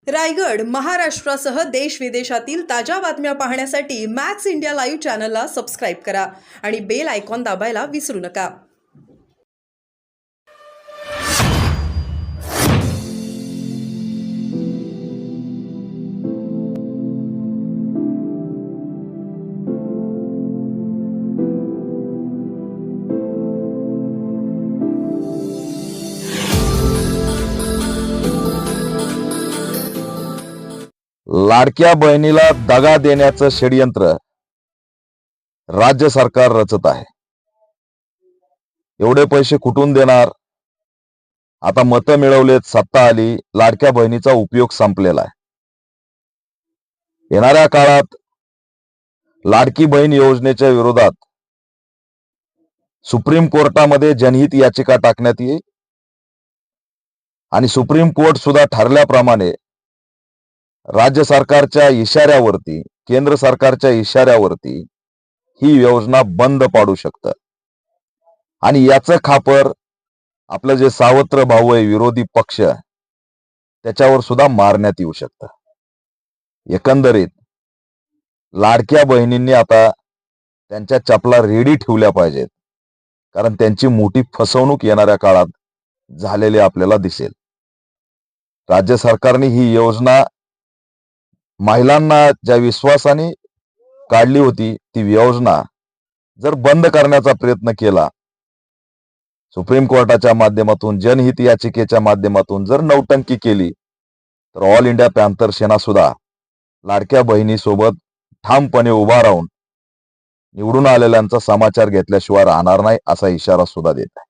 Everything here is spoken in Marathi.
रायगड, महाराष्ट्रासह देश विदेशातील ताज्या बातम्या पाहण्यासाठी मॅक्स इंडिया लाईव्ह चॅनलला सबस्क्राईब करा आणि बेल आयकॉन दाबायला विसरू नका. लाडक्या बहिणीला दगा देण्याचं षडयंत्र राज्य सरकार रचत आहे. एवढे पैसे कुठून देणार? आता मतं मिळवलेत, सत्ता आली, लाडक्या बहिणीचा उपयोग संपलेला आहे. येणाऱ्या काळात लाडकी बहीण योजनेच्या विरोधात सुप्रीम कोर्टामध्ये जनहित याचिका टाकण्यात येईल आणि सुप्रीम कोर्ट सुद्धा ठरल्याप्रमाणे राज्य सरकारच्या इशाऱ्यावरती, केंद्र सरकारच्या इशाऱ्यावरती ही योजना बंद पाडू शकतं. आणि याचं खापर आपलं जे सावत्र भाऊ आहे, विरोधी पक्ष, त्याच्यावर सुद्धा मारण्यात येऊ शकतं. एकंदरीत लाडक्या बहिणींनी आता त्यांच्या चपला रेडी ठेवल्या पाहिजेत, कारण त्यांची मोठी फसवणूक येणाऱ्या काळात झालेली आपल्याला दिसेल. राज्य सरकारने ही योजना महिलांना ज्या विश्वासाने काढली होती, ती योजना जर बंद करण्याचा प्रयत्न केला, सुप्रीम कोर्टाच्या माध्यमातून, जनहित याचिकेच्या माध्यमातून जर नौटंकी केली, तर ऑल इंडिया पॅंथर सेना सुद्धा लाडक्या बहिणीसोबत ठामपणे उभा राहून निवडून आलेल्यांचा समाचार घेतल्याशिवाय राहणार नाही, असा इशारा सुद्धा देत आहे.